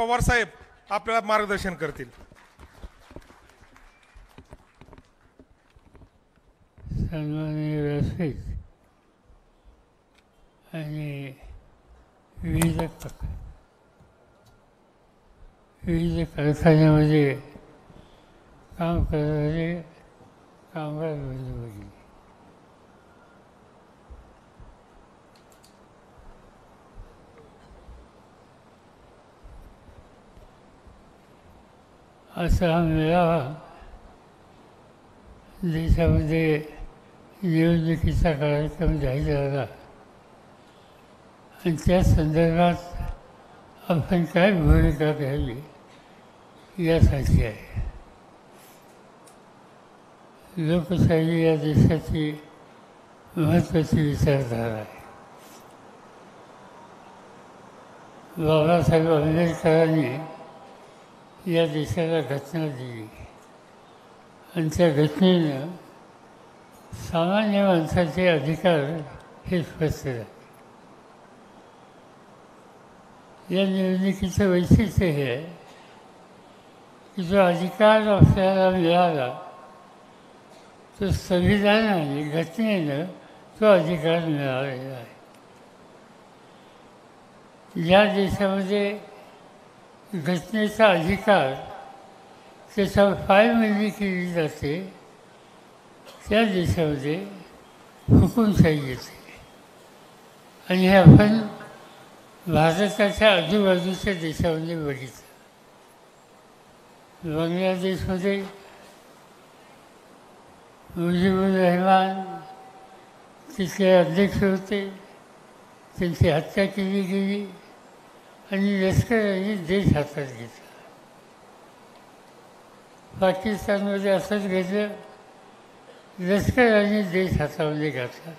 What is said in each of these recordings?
पवार साहेब आपल्याला मार्गदर्शन करतील. सन्माननीय व्यासपीठ आणि विविध कारखान्यामध्ये काम करणारे कामगार बंधू, असा हा मेळावा देशामध्ये निवडणुकीचा कार्यक्रम जाहीर झाला आणि त्या संदर्भात आपण काय भूमिका घ्यावी यासाठी आहे. लोकशाही या देशाची महत्त्वाची विचारधारा आहे. बाबासाहेब आंबेडकरांनी या देशाला घटना दिली आणि त्या घटनेनं सामान्य माणसाचे अधिकार हे स्पष्ट झाले. या निवडणुकीचं वैशिष्ट्य हे आहे की जो अधिकार आपल्याला मिळाला तो संविधानाने घटनेनं तो अधिकार मिळालेला आहे. ज्या देशामध्ये घटनेचा अधिकार त्याच्यावर पायमल्ली केली जाते त्या देशामध्ये हुकूमशाही येते. आणि हे आपण भारताच्या आजूबाजूच्या देशामध्ये बघितलं. बांगलादेशमध्ये मुजीबुर रहमान तिथले अध्यक्ष होते, त्यांची हत्या केली गेली आणि लष्कराने देश हातात घेतला. पाकिस्तानमध्ये असंच घेतलं, लष्कराने देश हातामध्ये घातला.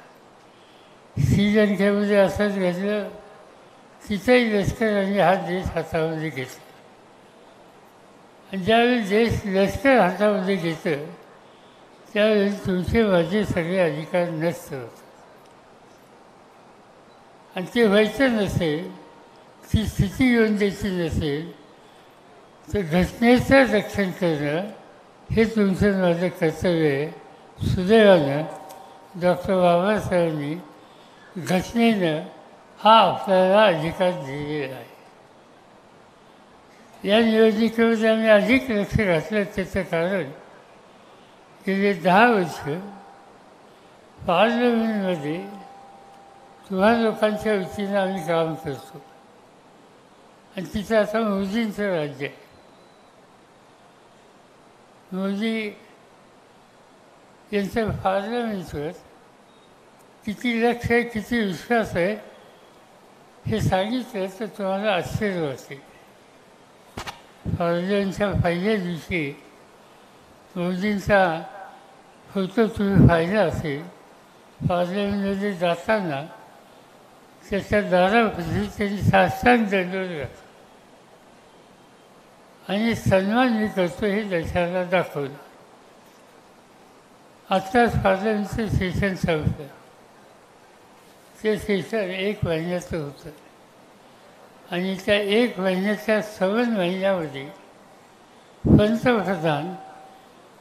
श्रीलंकेमध्ये असंच घेतलं, तिथेही लष्कराने हा देश हातामध्ये घेतला. आणि ज्यावेळी देश लष्कर हातामध्ये घेतं त्यावेळी तुमचे माझे सगळे अधिकार नष्ट होतात. आणि ते व्हायचं नसेल, ती स्थिती येऊन द्यायची नसेल तर घटनेचं रक्षण करणं हे तुमचं माझं कर्तव्य आहे. सुदैवानं डॉक्टर बाबासाहेबांनी घटनेनं हा आपल्याला अधिकार दिलेला आहे. या निवडणुकीमध्ये आम्ही अधिक लक्ष घातलं त्याचं कारण गेले 10 वर्ष पार्लमेंटमध्ये तुम्हा लोकांच्या वतीनं आम्ही काम करतो आणि तिथं आता मोदींचं राज्य आहे. मोदी यांचं पार्लमेंटवर किती लक्ष आहे, किती विश्वास आहे हे सांगितलं तर तुम्हाला आश्चर्य वाटेल. पार्लमेंटच्या पहिल्या दिवशी मोदींचा फोटो तुम्ही पाहिला असेल. पार्लमेंटमध्ये जाताना त्याच्या दारामध्ये त्यांनी साष्टांग दंडवत घातला आणि सन्मान मी करतो हे देशाला दाखवलं. आत्ताच पार्लमेंटचं सेशन संपलं. ते सेशन 1 महिन्याचं होतं आणि त्या 1 महिन्याच्या 7 महिन्यामध्ये पंतप्रधान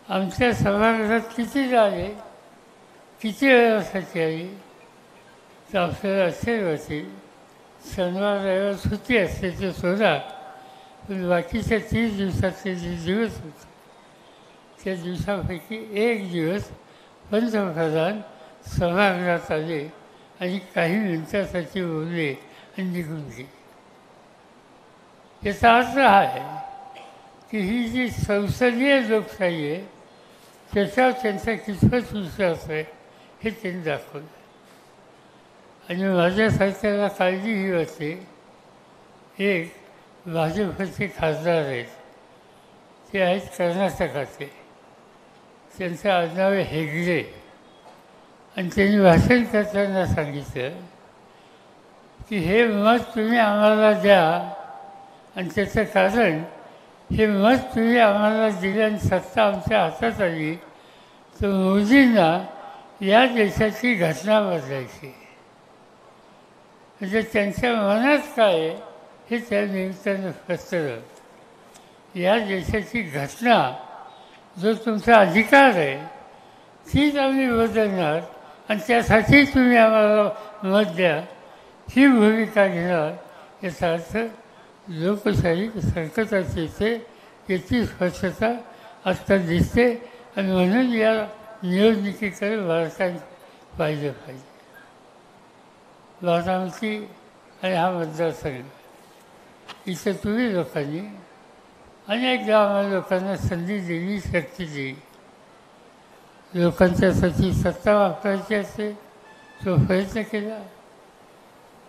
आमच्या सभागृहात किती आले, किती वेळासाठी आली तर आपल्याला आश्चर्य वाटेल. शनिवार रविवार सुट्टी असते ते सोडा, पण बाकीच्या 30 दिवसाचे जे दिवस होते त्या दिवसापैकी 1 दिवस पंतप्रधान सभागृहात आले आणि काही मिनिटासाठी बोलले आणि निघून गेले. याचा अर्थ हा आहे की ही जी संसदीय लोकशाही आहे त्याच्यावर त्यांचा कितपत विश्वास आहे हे त्यांनी दाखवलं. आणि माझ्यासारख्याला काळजी ही वाटते. एक भाजपचे खासदार आहेत, ते आहेत कर्नाटकाचे, त्यांचं आडनाव आहे हेगडे. आणि त्यांनी भाषण करताना सांगितलं की हे मत तुम्ही आम्हाला द्या आणि त्याचं कारण हे मत तुम्ही आम्हाला दिलं आणि सत्ता आमच्या हातात आली तर मोदींना या देशाची घटना बदलायची. म्हणजे त्यांच्या मनात काय आहे हे त्या निमित्तानं फसतं. या देशाची घटना जो तुमचा अधिकार आहे तीच आम्ही बदलणार आणि त्यासाठी तुम्ही आम्हाला मत द्या ही भूमिका घेणार. याचा अर्थ लोकशाही संकटाची येते, याची स्पष्टता आत्ता दिसते आणि म्हणून या निवडणुकीकडे भारताने पाहिलं पाहिजे. बारामती आणि हा मतदारसंघ इथं तुम्ही लोकांनी अनेकदा आम्हाला लोकांना संधी दिली, शक्ती दिली. लोकांच्यासाठी सत्ता वापरायची असते तो प्रयत्न केला.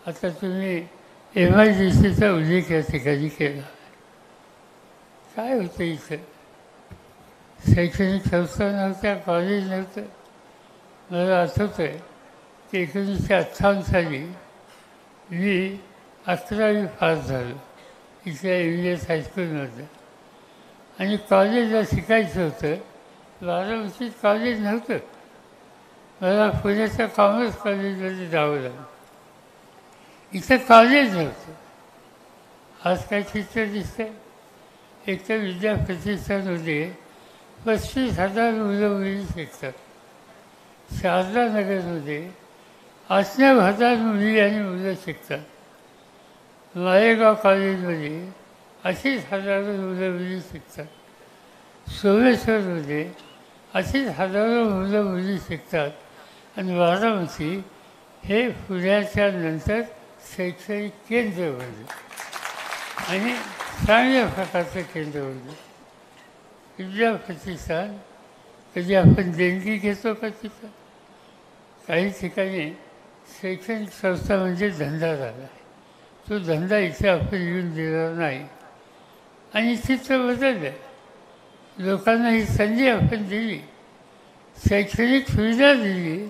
आता तुम्ही MIDCचा उल्लेख या ठिकाणी केला. काय होतं इथं? शैक्षणिक संस्था नव्हत्या, कॉलेज नव्हतं. मला आठवतं आहे की 1958 साली मी 11वी पास झालो इथल्या MVS हायस्कूलमधलं आणि कॉलेजला शिकायचं होतं. बारामतीत कॉलेज नव्हतं. मला पुण्याच्या कॉमर्स कॉलेजमध्ये जावं लागलं. इथं कॉलेज नव्हतं. आज काय चित्र दिसतंय? एक तर विद्याप्रतिष्ठानमध्ये 35,000 मुलं मुली शिकतात. शारदा नगरमध्ये 8,000 मुली आणि मुलं शिकतात. मालेगाव कॉलेजमध्ये अशीच हजारो मुलं मुली शिकतात. सोमेश्वरमध्ये अशीच हजारो मुलं मुली शिकतात. आणि बारामती हे पुण्याच्या नंतर शैक्षणिक केंद्र बनलं आणि चांगल्या प्रकारचं केंद्र बनलं. विद्याप्रतिष्ठान कधी आपण देणगी घेतो का तिथं? काही ठिकाणी शैक्षणिक संस्था म्हणजे धंदा झाला आहे. तो धंदा इथे आपण येऊन दिला नाही आणि चित्र बदललं. लोकांना ही संधी आपण दिली, शैक्षणिक सुविधा दिली,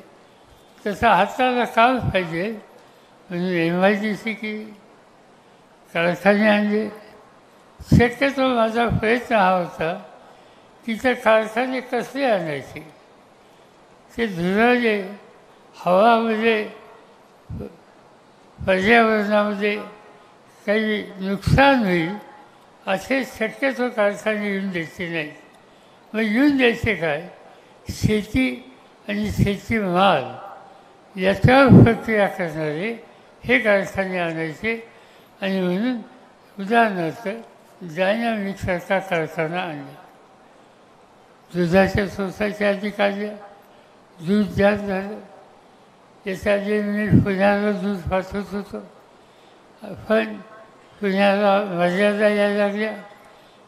तसं हाताला काम पाहिजे म्हणून MIDC केली, कारखाने आणले. शक्यतो माझा प्रयत्न हा होता की ते कारखाने कसले आणायचे, ते धुराले हवामध्ये पर्यावरणामध्ये काही नुकसान होईल असे शक्यतो कारखाने येऊन द्यायचे नाही. मग येऊन द्यायचे काय? शेती आणि शेतीमाल याच्यावर प्रक्रिया करणारे हे कारखाने आणायचे. आणि म्हणून उदाहरणार्थ डायनामिकसारखा कारखाना आणला. दुधाच्या सोसायटी आधी काढल्या, दूध जास्त झालं. याच्या आधी मी पुण्याला दूध पाठवत होतो, पण पुण्याला मर्यादा यायला लागल्या.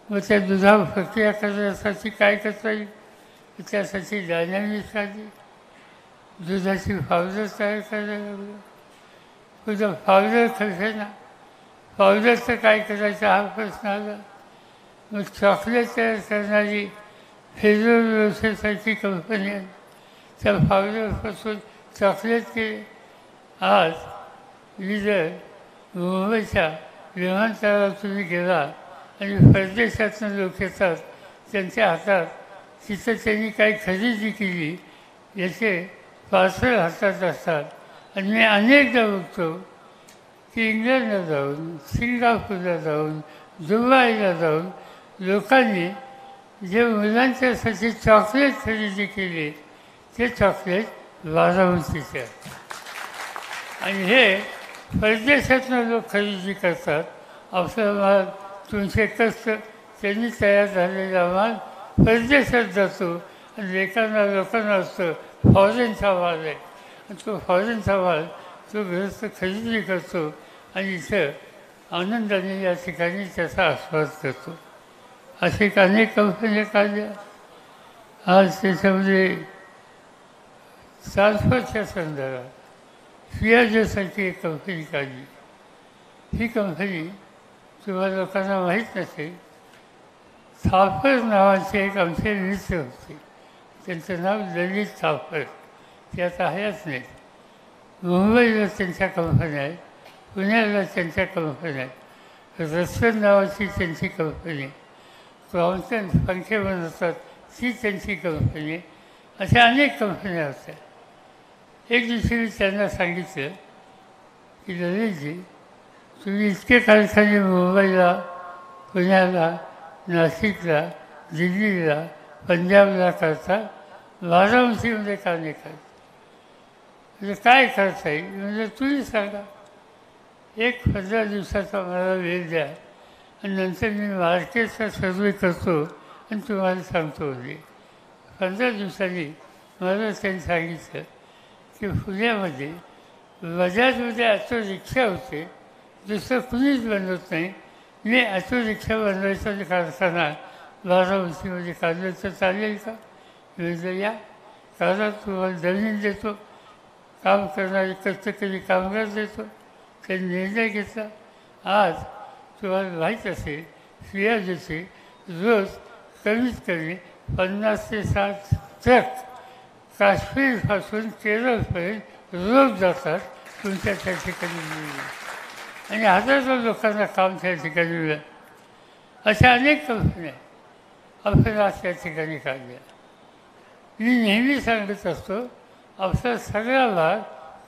मग त्या दुधावर प्रक्रिया करण्यासाठी काय करता येईल त्यासाठी डायनामिक्स काढली. दुधाची पावडर तयार करायला लागलं. पुढं पावडर कशाना, पावडरचं काय करायचं हा प्रश्न आला. मग चॉकलेट तयार करणारी फेरोसारखी कंपनी आहे, त्या पावडरपासून चॉकलेट केले. आज मी जर मुंबईच्या विमानतळावर तुम्ही गेला आणि परदेशातून लोक येतात, त्यांच्या हातात तिथं त्यांनी काही खरेदी केली याचे पार्सल हातात असतात. आणि मी अनेकदा बघतो की इंग्लंडला जाऊन, सिंगापूरला जाऊन, दुबईला जाऊन लोकांनी जे मुलांच्यासाठी चॉकलेट खरेदी केले ते चॉकलेट बारामतीचे आहे. आणि हे परदेशातून लोक खरेदी करतात. आपला माल, तुमचे कष्ट त्यांनी तयार झालेला माल परदेशात जातो आणि लोकांना असतं फॉरेनचा माल आहे आणि तो फॉरेनचा माल तो गृहस्थ खरेदी करतो आणि इथं आनंदाने या ठिकाणी त्याचा आस्वाद करतो. असे अनेक कंपन्या काढल्या. आज त्याच्यामध्ये ट्रान्सफरच्या संदर्भात फियाजोसारखी एक कंपनी काढली. ही कंपनी तुम्हाला लोकांना माहीत नसेल. थापर नावाचे एक आमचे मित्र होते, त्यांचं नाव ललित थापर, ते आता आहेच नाहीत. मुंबईला त्यांच्या कंपन्या आहेत, पुण्याला त्यांच्या कंपन्या आहेत. रसन नावाची त्यांची कंपनी आहे, क्रॉम्प्टन पंखे बनवतात ती त्यांची कंपनी आहे. अशा अनेक कंपन्या होत्या. एक दिवशी मी त्यांना सांगितलं की ललितजी, तुम्ही इतके कारखाने मुंबईला, पुण्याला, नाशिकला, दिल्लीला, पंजाबला करता, वाराणसीमध्ये का नाही करता? म्हणजे काय करता येईल? म्हणजे तुम्ही सांगा. 15 दिवसाचा मला वेळ द्या आणि नंतर मी मार्केटचा सर्वे करतो आणि तुम्हाला सांगतो. 15 दिवसांनी मला त्यांनी सांगितलं की पुण्यामध्ये बजाजमध्ये ऑटो रिक्षा होते, दुसरं कुणीच बनवत नाही. मी ऑटो रिक्षा बनवायचा कारखाना बारामतीमध्ये काढलं तर चालेल का? म्हणजे या कारण तुम्हाला जमीन देतो, काम करणारे कष्टकरी कामगार देतो. त्यांनी निर्णय घेतला. आज तुम्हाला माहीत असेल सियाजीचे रोज कमीत कमी 50 ते 60 ट्रक काश्मीरपासून केरळपर्यंत रोज जातात तुमच्या त्या ठिकाणी आणि हजारो लोकांना काम त्या ठिकाणी मिळेल. अशा अनेक कंपन्या आपण आज त्या ठिकाणी काढल्या. मी नेहमी सांगत असतो आपला सगळा भाग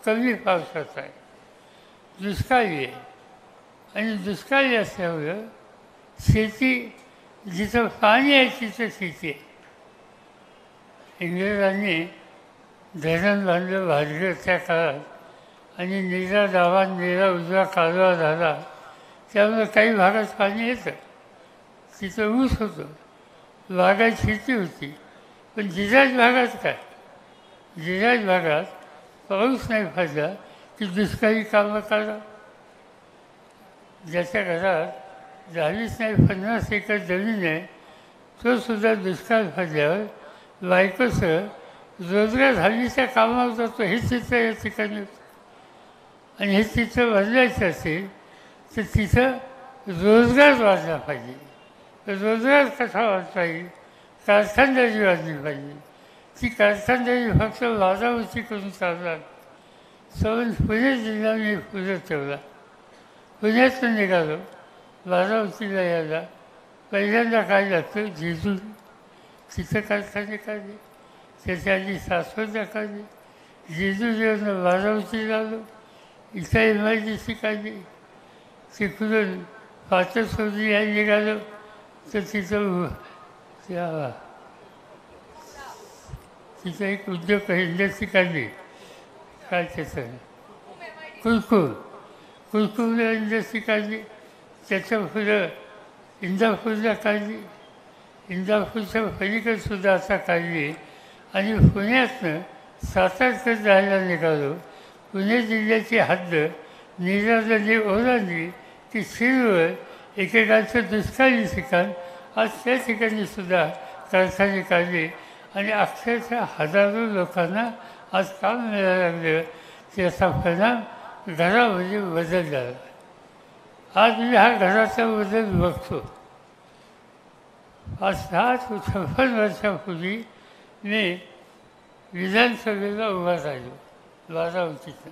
कमी पावसाचा आहे, दुष्काळी आहे. आणि दुष्काळी असल्यामुळं शेती जिथं पाणी आहे तिथं शेती आहे. इंग्रजांनी धरण बांधलं भाजगरच्या काळात आणि निरा डावा निरा उजवा कालवा झाला, त्यामुळे काही भागात पाणी येतं. तिथं ऊस होतं, बागायत शेती होती. पण जिल्ह्यात भागात काय, जिल्ह्यात भागात पाऊस नाही पडला की दुष्काळी कामं करा. ज्याच्या घरात 40 नाही 50 एकर जमीन आहे तो सुद्धा दुष्काळ पडल्यावर बायकोसह रोजगार हल्लीच्या कामावर जातो. हे चित्र या ठिकाणी होतं. आणि हे चित्र बदलायचं असेल तर तिथं रोजगार वाढला पाहिजे. रोजगार कसा वाढता येईल? कारखानदारी वाढली पाहिजे. ती कारखानदारी फक्त वादावरती करून चालणार. पुणे जिल्हा मी पुढे ठेवला. पुण्यातून निघालो बारामतीला यायला. पहिल्यांदा काय लागतं? जेजूर. तिथं कारखाने काढले. त्याच्या आधी सासवडला काढले. जेजूरवरून बारामतीला आलो. इथं MIDC काढली. तिकडून पाचसोली या निघालो तर तिथं एक उद्योग इंडस्ट्री काढली. काय त्याचं कुरकुर इंडस्ट्री काढली. त्याच्या पुढं इंदापूरला काढली. इंदापूरच्या पलीकडसुद्धा आता काढली. आणि पुण्यातनं सातारकडे जायला निघालो. पुणे जिल्ह्याची हद्द निराजली ओलांडली की शिरवळ एकेकाचं दुष्काळी ठिकाण. आज त्या ठिकाणी सुद्धा कारखाने काढले आणि अक्षरशः हजारो लोकांना आज काम मिळायला लागलं. त्याचा परिणाम घरामध्ये बदल झाला. आज मी हा घराचा बदल बघतो. आज 56 वर्षापूर्वी मी विधानसभेला उभा राहिलो बारामतीचा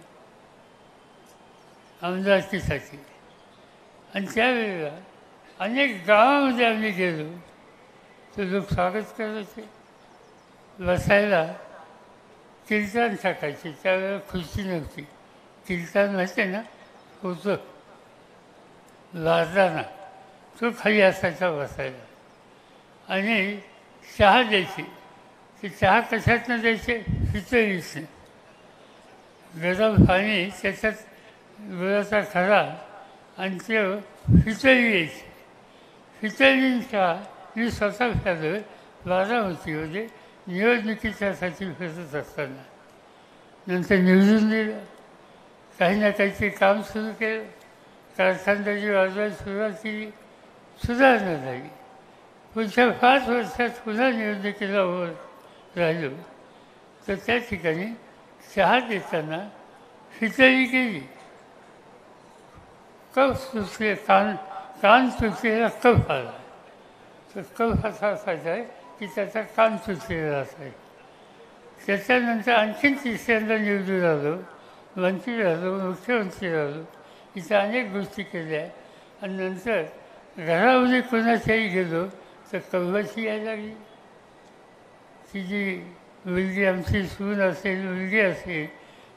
आमदारकीसाठी. आणि त्यावेळेला अनेक गावामध्ये आम्ही गेलो तर लोक स्वागत करायचे. बसायला कीर्तन टाकायचे. त्यावेळेला खुर्ची नव्हती. कीर्तन माहिती ना होतं लाजताना तो खाली असायचा बसायला. आणि चहा द्यायची. ते चहा कशातनं द्यायचे? पितळीचं. गरम पाणी त्याच्यात गुळाचा खरा आणि ते पितळी यायची. पितळींचा मी स्वतः फिरलो बारामतीमध्ये निवडणुकीच्यासाठी फिरत असताना. नंतर निवडून दिलं. काही ना काहीतरी काम सुरू केलं. कारखानदारी वाजवायला सुरुवात केली. सुधारणा झाली. पुढच्या 5 वर्षात पुन्हा निवडणुकीला उभं राहिलो तर त्या ठिकाणी चहा देताना पितळी केली. कप सुचले कान चुचलेला कप आला. तर कप असा असायचा आहे की त्याचा कान चुचलेला असायचा. त्याच्यानंतर आणखीन तिसऱ्यांदा निवडून आलो. मंत्री झालो, मुख्यमंत्री झालो. इथं अनेक गोष्टी केल्या. आणि नंतर घरामध्ये कोणाच्याही गेलो तर कव्वाची यायला लागली. ती जी मुलगी आमची सून असेल मुलगी असेल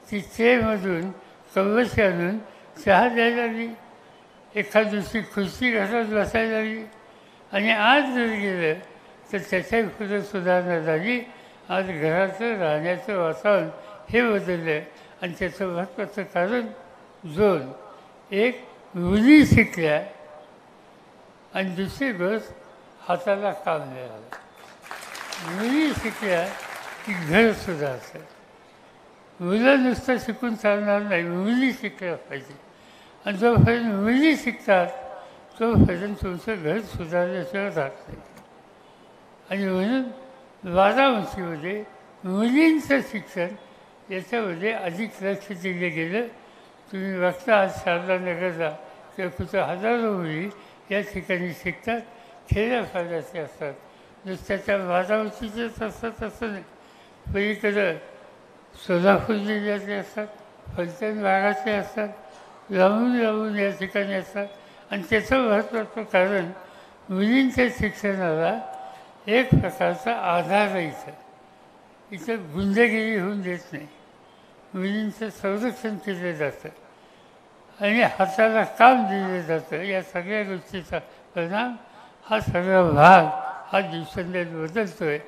ती चेमधून कव्वाची आणून चहा द्यायला लागली. एखाद दिवशी खुर्ची घरात बसायला लागली आणि आज जर गेलं तर त्याच्याही पुढे सुधारणा झाली. आज घराचं राहण्याचं वातावरण हे बदललं आणि त्याचं महत्त्वाचं कारण दोन. एक, मुली शिकल्या आणि दुसरी गोष्ट हाताला काम मिळालं. मुली शिकल्या की घर सुधारतं. मुलं नुसतं शिकून चालणार नाही, मुली शिकल्या पाहिजे. आणि जोपर्यंत मुली शिकतात तोपर्यंत तुमचं घर सुधारल्याशिवाय राहत नाही. आणि म्हणून बारामतीमध्ये मुलींचं शिक्षण याच्यामध्ये अधिक लक्ष दिलं गेलं. तुम्ही बघता आज शारदानगरला किंवा कुठं हजारो मुली या ठिकाणी शिकतात. खेड्यापाड्याचे असतात, नुसत्याच्या बारामतीचेच असतात असं नाही. पलीकडं सोलापूर जिल्ह्यातले असतात, फलटण भागाचे असतात, लांबून लांबून या ठिकाणी असतात. आणि त्याचं महत्त्वाचं कारण मुलींच्या शिक्षणाला एक प्रकारचा आधार आहे. इथं गुंडगिरी होऊन देत नाही, मुलींचं संरक्षण केलं जातं आणि हाताला काम दिलं जातं. या सगळ्या गोष्टीचा परिणाम हा सगळा भाग हा दिवसेंदिवस बदलतो आहे.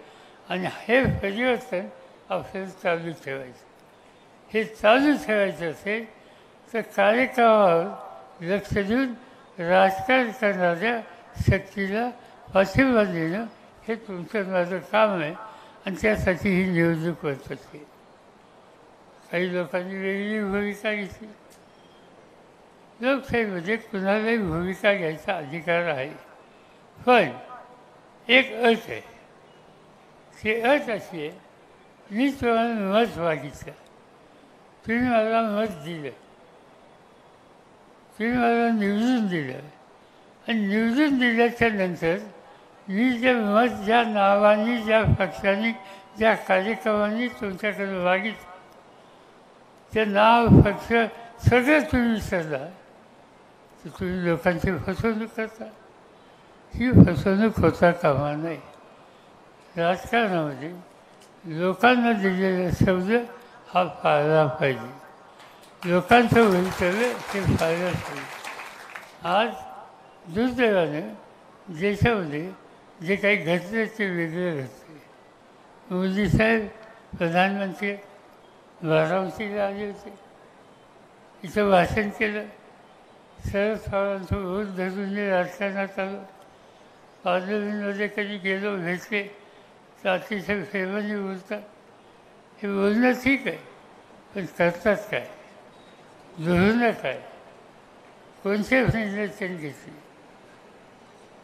आणि हे परिवर्तन आपल्याला चालू ठेवायचं. हे चालू ठेवायचं असेल तर कार्यक्रमावर लक्ष देऊन राजकारण करणाऱ्या शक्तीला पाठिंबा देणं हे तुमचं माझं काम आहे. आणि त्यासाठी ही निवडणूक होत असते. काही लोकांनी वेगळी भूमिका घेतली. लोकशाहीमध्ये कुणालाही भूमिका घ्यायचा अधिकार आहे. पण एक अट आहे. ती अट अशी आहे, मी तुम्हाला मत मागितलं, तुम्ही मला मत दिलं, तुम्ही मला निवडून दिलं आणि निवडून दिल्याच्या नंतर मी जे मत ज्या नावाने, ज्या पक्षाने, ज्या कार्यक्रमाने तुमच्याकडे मागितलं ते नाव, पक्ष सगळं तुम्ही विसरला तर तुम्ही लोकांची फसवणूक करता. ही फसवणूक होता कामा नये. राजकारणामध्ये लोकांना दिलेला शब्द हा पाळला पाहिजे. लोकांचं भवितव्य हे पाळलं पाहिजे. आज दुर्दैवानं देशामध्ये जे काही घडतं ते वेगळं घडतं. मोदीसाहेब प्रधानमंत्री बारामतीला आले होते, इथं भाषण केलं, शरद पवारांचं ओढ धरून राजकारणात आलं. पार्लमेंटमध्ये कधी गेलो, भेटले तर अतिशय प्रेमाने बोलतात. हे बोलणं ठीक आहे, पण करतात काय, धोरणं काय, कोणते निर्णय त्यांनी घेतले.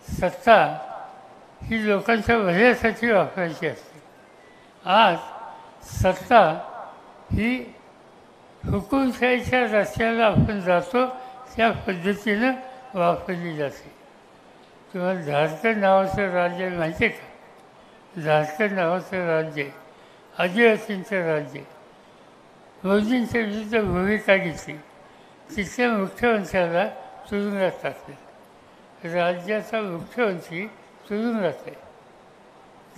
सत्ता ही लोकांच्या भल्यासाठी वापरायची असते. आज सत्ता ही हुकुमशाहीच्या रस्त्याला आपण जातो त्या पद्धतीनं वापरली जाते. तुम्हाला झारखंड नावाचं राज्य माहिती आहे का? झारखंड नावाचं राज्य आदिवासींचं राज्य. मोदींच्या विरुद्ध भूमिका घेतली, तिथल्या मुख्यमंत्र्याला तुरुंगात टाकलं. राज्याचा मुख्यमंत्री तुरुंगात आहे.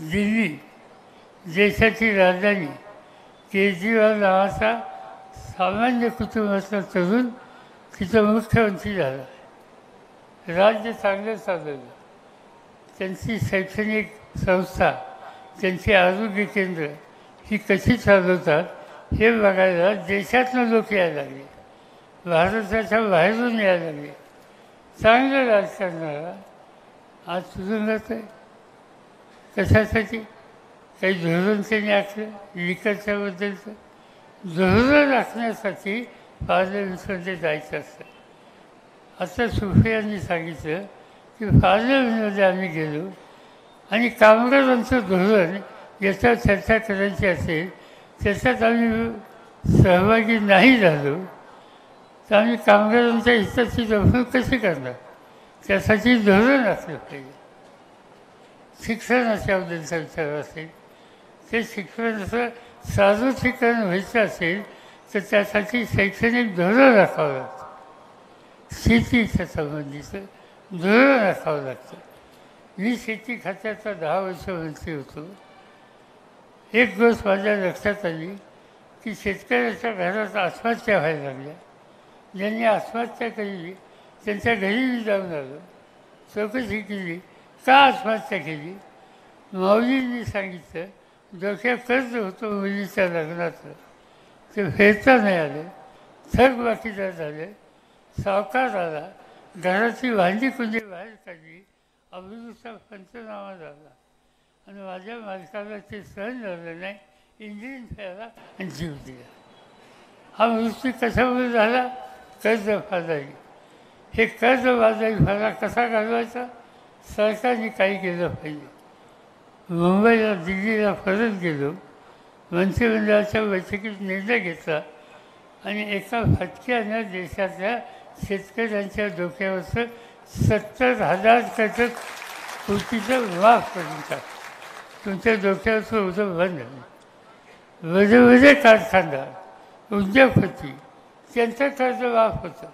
दिल्ली देशाची राजधानी, केजरीवाल नावाचा सामान्य कुटुंबातला तरुण तिथं मुख्यमंत्री झाला. राज्य चांगलं चालवलं. त्यांची शैक्षणिक संस्था, त्यांची आरोग्य केंद्र ही कशी चालवतात हे बघायला देशातनं लोक यायला लागले, भारताच्या बाहेरून यायला लागले. चांगलं राजकारणाला आज तुरुंगात आहे. कशासाठी? काही धोरण त्यांनी आखलं लिकरच्याबद्दलचं. धोरण आखण्यासाठी पार्लमेंटमध्ये जायचं असतं. आता सुप्रियांनी सांगितलं की पार्लमेंटमध्ये आम्ही गेलो आणि कामगारांचं धोरण याच्यावर चर्चा करायची असेल त्याच्यात आम्ही सहभागी नाही झालो तर आम्ही कामगारांच्या हिताची जपणूक कशी करणार? त्यासाठी धोरण असलं पाहिजे. शिक्षणाच्याबद्दलचा विचार असेल, ते शिक्षणाचं सार्वत्रिकरण व्हायचं असेल तर त्यासाठी शैक्षणिक धोरण राखावं लागतं. शेतीच्या संबंधीचं धोरण राखावं लागतं. मी शेती खात्याचा 10 वर्ष मंत्री होतो. एक गोष्ट माझ्या लक्षात आली की शेतकऱ्याच्या घरात आत्महत्या व्हायला लागल्या. ज्यांनी आत्महत्या केली त्यांच्या घरी मी जाऊन आलो, चौकशी केली, का आत्महत्या केली. माऊलींनी सांगितलं, डोक्यात कर्ज होतं मुलीच्या लग्नाचं, ते फेरता नाही आले, थकबाकीदार झाले, सावकार आला, घराची भांडी कुंडी बाहेर काढली, अमृतचा पंचनामा झाला आणि माझ्या मालकाला ते सहन झालं नाही, इंजिन फेरला आणि जीव दिला. हा मृत्यू कशामुळे झाला? कर्जबाजारी. हे कर्जबाजारी फळा कसा घालवायचा? सरकारने काही केलं पाहिजे. मुंबईला दिल्लीला परत गेलो, मंत्रिमंडळाच्या बैठकीत निर्णय घेतला आणि एका फटक्यानं देशातल्या शेतकऱ्यांच्या डोक्यावरचं 70,000 कोटीचं माफ करून टाक. तुमच्या डोक्यावरचं होतं बंद. वेगवेगळे कारखानदार, उद्योगपती त्यांचं कर्ज माफ होतं.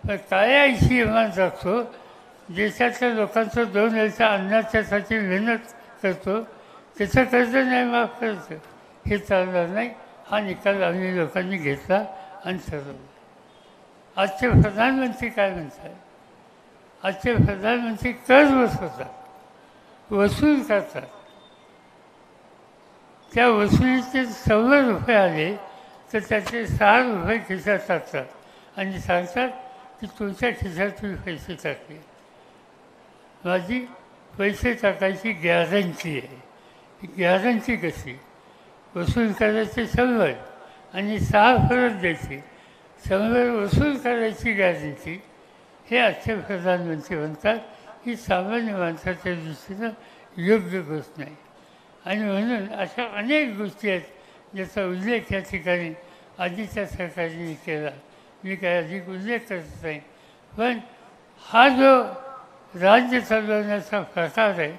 पण काळ्या ऐशी इमान जगतो, देशातल्या लोकांचं 2 वेळच्या अन्नाच्यासाठी मेहनत करतो, त्याचं कर्ज नाही माफ करायचं. हे चालणार नाही. हा निकाल आम्ही लोकांनी घेतला आणि ठरवलं. आजचे प्रधानमंत्री काय म्हणतात? आजचे प्रधानमंत्री कर्ज बसवतात, वसूल करतात. त्या वसुलीचे 100 रुपये आले तर त्याचे 6 रुपये खिशात टाकतात आणि सांगतात की तुमच्या खिशात तुम्ही पैसे टाकले. माझी पैसे टाकायची गॅरंटी आहे. ही गॅरंटी कशी? वसूल करायचे 100 आणि 6 परत द्यायचे. 100 वसूल करायची गॅरंटी, हे आजचे प्रधानमंत्री म्हणतात. ही सामान्य माणसाच्या दृष्टीनं योग्य गोष्ट नाही. आणि म्हणून अशा अनेक गोष्टी आहेत ज्याचा उल्लेख या ठिकाणी आधीच्या सरकारने केला. मी काय अधिक उल्लेख करत नाही. पण हा जो राज्य चालवण्याचा प्रकार आहे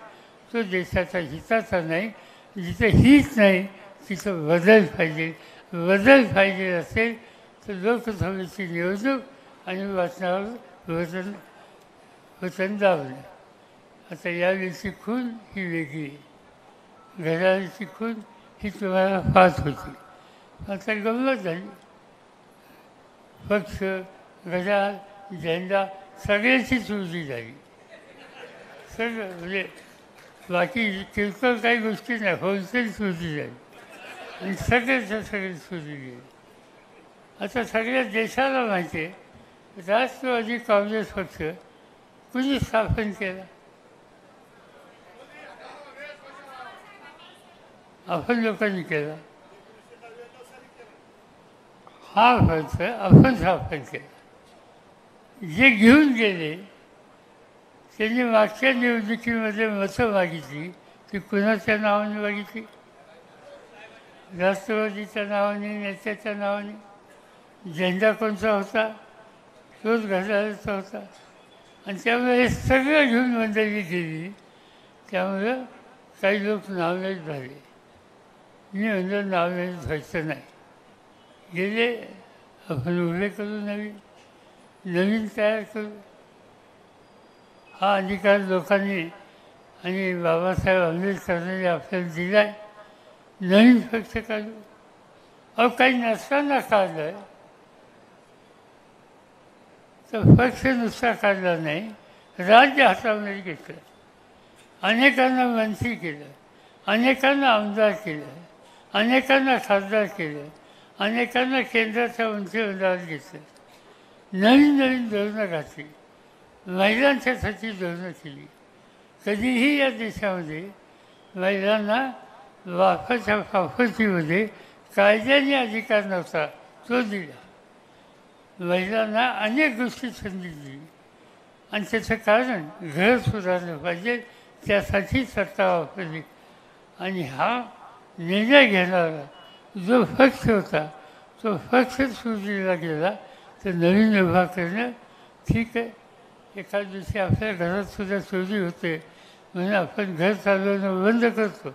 तो देशाच्या हिताचा नाही. जिथं हित नाही तिथं बदल पाहिजे. बदल पाहिजे असेल तर लोकसभेची निवडणूक आणि वाचनावर वचन दाबलं. आता यावेळीची खून ही वेगळी आहे. घड्याळाची खून ही तुम्हाला पाहत होती. आता गंमत झाली. पक्ष, घड्याळ, झेंडा सगळ्याची चोरी झाली. सगळं म्हणजे बाकी किरकोळ काही गोष्टी नाही, होलसेल चोरी झाली आणि सगळ्याच्या सगळी चोरी गेली. आता सगळ्या देशाला माहिती आहे राष्ट्रवादी काँग्रेस पक्ष कुणी स्थापन केला? आपण लोकांनी केला. हा पक्ष आपण स्थापन केला. जे घेऊन गेले त्यांनी मागच्या निवडणुकीमध्ये मतं मागितली ती कुणाच्या नावाने मागितली? राष्ट्रवादीच्या नावाने, नेत्याच्या नावाने. झेंडा कोणता होता? तोच घड्याळाचा होता. आणि त्यामुळे हे सगळं घेऊन मंडळी गेली. त्यामुळं काही लोक नावलेच झाले. मी म्हणलं नावलेच व्हायचं नाही. गेले, आपण उभे करू, नवीन तयार करू. हा अधिकार लोकांनी आणि बाबासाहेब आंबेडकरांनी आपल्याला दिला आहे. नवीन पक्ष काढू. अहो काही नसताना काढलं आहे तर पक्ष नुसता काढला नाही, राज्य हातामध्ये घेतलं. अनेकांना मंत्री केलं, अनेकांना आमदार केलं, अनेकांना खासदार केलं, अनेकांना केंद्राच्या मंत्रिमंडळात घेतलं. नवीन नवीन धोरणं घातली. महिलांच्यासाठी धोरणं केली. कधीही या देशामध्ये महिलांना वाफाच्या प्रॉपर्टीमध्ये कायद्याने अधिकार नव्हता, तो दिला. महिलांना अनेक गोष्टी संधी दिली आणि त्याचं कारण घर सुधारलं पाहिजे, त्यासाठी सत्ता वापरली. आणि हा निर्णय घेणारा जो पक्ष होता तो पक्ष सुधीला गेला. तर नवीन उभा करणं ठीक आहे. एखाद दिवशी आपल्या घरातसुद्धा चोरी होते म्हणून आपण घर चालवणं बंद करतो.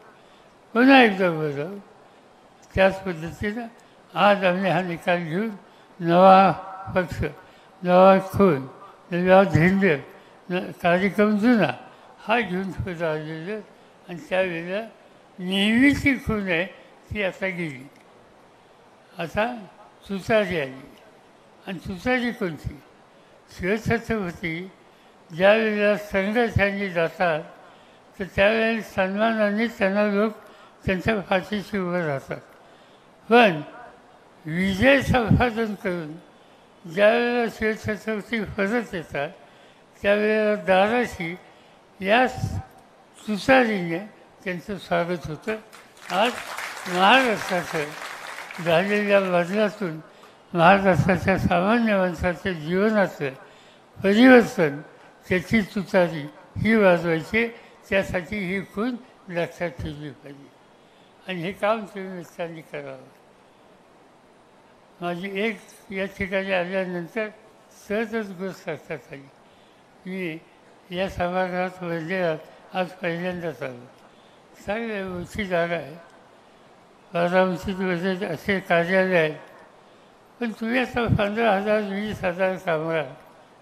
पुन्हा एकदा बरं त्याच पद्धतीनं आज आम्ही हा निकाल घेऊन नवा पक्ष, नवा खून, नवा झेंडे, कार्यक्रम जुना हा घेऊन पुढे आलेलं. आणि त्यावेळेला नेहमीची खून आहे ती आता गेली. आता तुतारी आली. आणि तुतारी कोणती? शिवछत्रपती ज्यावेळेला संघर्षाने जातात तर त्यावेळेला सन्मानाने त्यांना लोक त्यांच्या फाशीशी उभं राहतात. पण विजय संपादन करून ज्यावेळेला शिवछत्रपती परत येतात त्यावेळेला दाराशी या तुतारीने त्यांचं स्वागत होतं. आज महाराष्ट्राचं झालेल्या बदलातून महाराष्ट्राच्या सामान्य माणसाच्या जीवनाचं परिवर्तन त्याची तुतारी ही वाजवायची. त्यासाठी ही खूण लक्षात ठेवली पाहिजे आणि हे काम तुम्ही निष्ठाने करावं. माझी एक या ठिकाणी आल्यानंतर सहजच गोष्ट लक्षात आली. मी या सभागृहात मंदिरात आज पहिल्यांदाच आलो. चांगली उंची जागा आहे, 12 उंचीमध्ये असे कार्यालय आहेत. पण तुम्ही आता 15,000 20,000 कामगार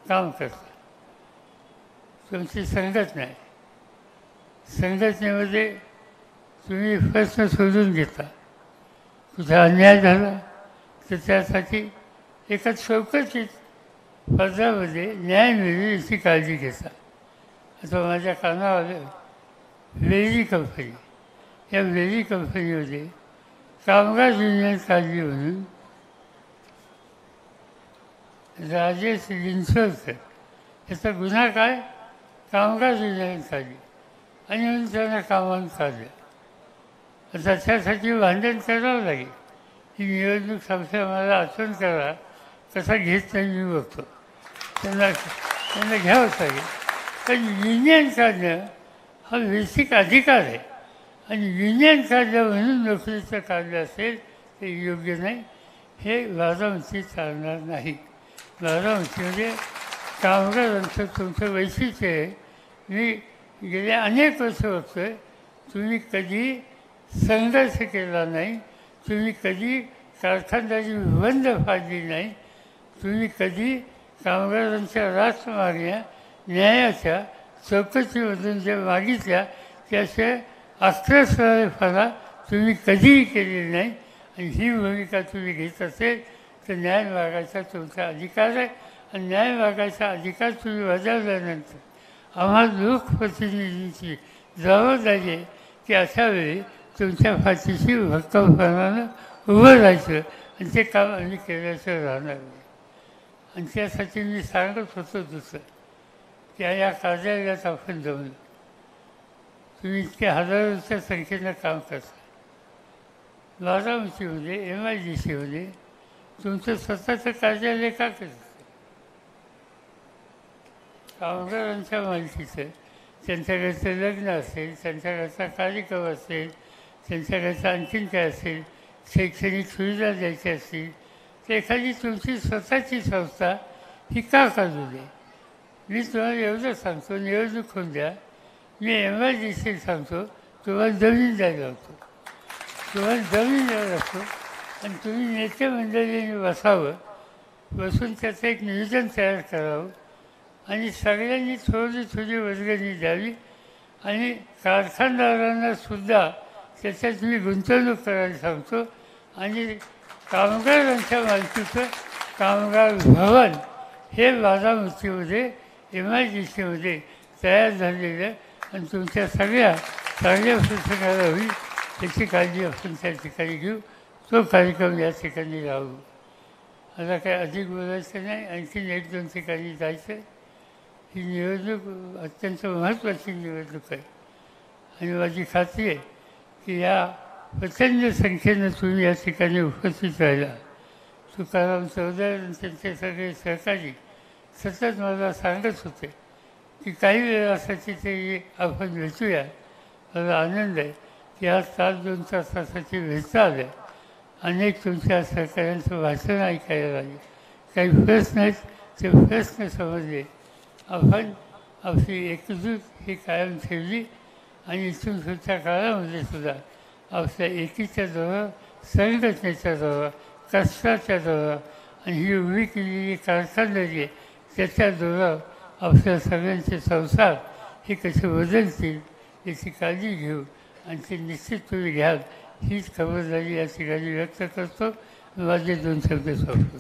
काम करता. तुमची संघटना आहे. संघटनेमध्ये तुम्ही प्रश्न सोडून घेता. कुठे अन्याय झाला तर त्यासाठी एका चौकटीत पदामध्ये न्याय मिळेल याची काळजी घेता. आता माझ्या कानावर वेली कंपनी, या वेली कंपनीमध्ये कामगार युनियन काढली म्हणून राजेश लिंचोलकर याचा गुन्हा काय, कामगार युनियन काढली आणि म्हणून त्यांना कामावून काढलं. आता त्यासाठी भांडण करावं लागेल. ही निवडणूक संस्था मला आठवण करा कसा घेत नाही मी बघतो. त्यांना घ्यावंच लागेल. पण युनियन काढणं हा बेसिक अधिकार आहे आणि युनियन काढलं म्हणून नोकरीचं काढलं असेल ते योग्य नाही. हे बारामतीत चालणार नाही. बारामतीमध्ये कामगारांचं तुमचं वैशिष्ट्य आहे. मी गेल्या अनेक वर्ष बघतो आहे तुम्ही कधी संघर्ष केला नाही, तुम्ही कधी कारखानदारी बंद पाडली नाही, तुम्ही कधी कामगारांच्या राष्ट्र मागण्या न्यायाच्या चौकशीमधून ज्या मागितल्या त्याच्या आक्रस्वरपणा तुम्ही कधीही केलेली नाही. आणि ही भूमिका तुम्ही घेत असेल तर न्याय मागायचा तुमचा अधिकार आहे. आणि न्याय मागायचा अधिकार तुम्ही बजावल्यानंतर आम्हाला लोकप्रतिनिधींची जबाबदारी आहे की अशा वेळी तुमच्या फाशीशी भक्कमपणानं उभं राहायचं आणि ते काम आम्ही केल्याचं राहणार नाही. आणि त्यासाठी मी सांगत होतो दुसरं की या कार्यालयात आपण जमलं. तुम्ही इतके हजारोच्या संख्येनं काम करता. बारामतीमध्ये MIDCमध्ये तुमचं स्वतःचं कार्यालय का करतं? कामगारांच्या मालकीचं, त्यांच्याकडचं लग्न असेल, त्यांच्याकडचा कार्यक्रम असेल, त्यांच्याकडचं आणखीन काय असेल, शैक्षणिक सुविधा द्यायची असतील तर एखादी तुमची स्वतःची संस्था ही का काढू दे? मी तुम्हाला एवढं सांगतो, निवडणूक होऊन द्या. मी MIDC सांगतो तुम्हाला जमीन द्यायला होतो, तुम्हाला जमीन द्यायला असतो आणि तुम्ही नेते मंडळीने बसावं, बसून त्याचं एक नियोजन तयार करावं आणि सगळ्यांनी थोडी थोडी वर्गणी द्यावी आणि कारखानदारांना सुद्धा त्याच्यात मी गुंतवणूक करायला सांगतो. आणि कामगारांच्या मालकीचं कामगार भवन हे बारामतीमध्ये MIDCमध्ये तयार झालेलं आहे आणि तुमच्या सगळ्या चांगल्या प्रसंगाला होईल त्याची काळजी आपण त्या ठिकाणी घेऊ. तो कार्यक्रम या ठिकाणी राहू. आता काय अधिक बोलायचं नाही. आणखीन 1-2 ठिकाणी जायचं. ही निवडणूक अत्यंत महत्त्वाची निवडणूक आहे आणि माझी खात्री आहे की या प्रचंड संख्येनं तुम्ही या ठिकाणी उपस्थित राहिला. तुकाराम चौधरी आणि त्यांचे सगळे सहकारी सतत मला सांगत होते की काही वेळासाठी ते आपण भेटूया. मला आनंद आहे की आज 2 तासासाठी भेटता आलं. अनेक तुमच्या सहकाऱ्यांचं भाषण ऐकायला लागले. काही प्रश्न आहेत ते प्रश्न समजले. आपण आपली एकजूट ही कायम ठेवली आणि इथून पुढच्या काळामध्ये सुद्धा आपल्या एकीच्या जोरावर, संघटनेच्या जोरावर, कष्टाच्या जोरावर आणि ही उभी केलेली कारखानदारी त्याच्या जोरावर आपल्या सगळ्यांचे संसार हे कसे बदलतील याची काळजी घेऊ आणि ते निश्चित तुम्ही घ्याल हीच खबरदारी या ठिकाणी व्यक्त करतो. माझे 2 शब्द संपतो.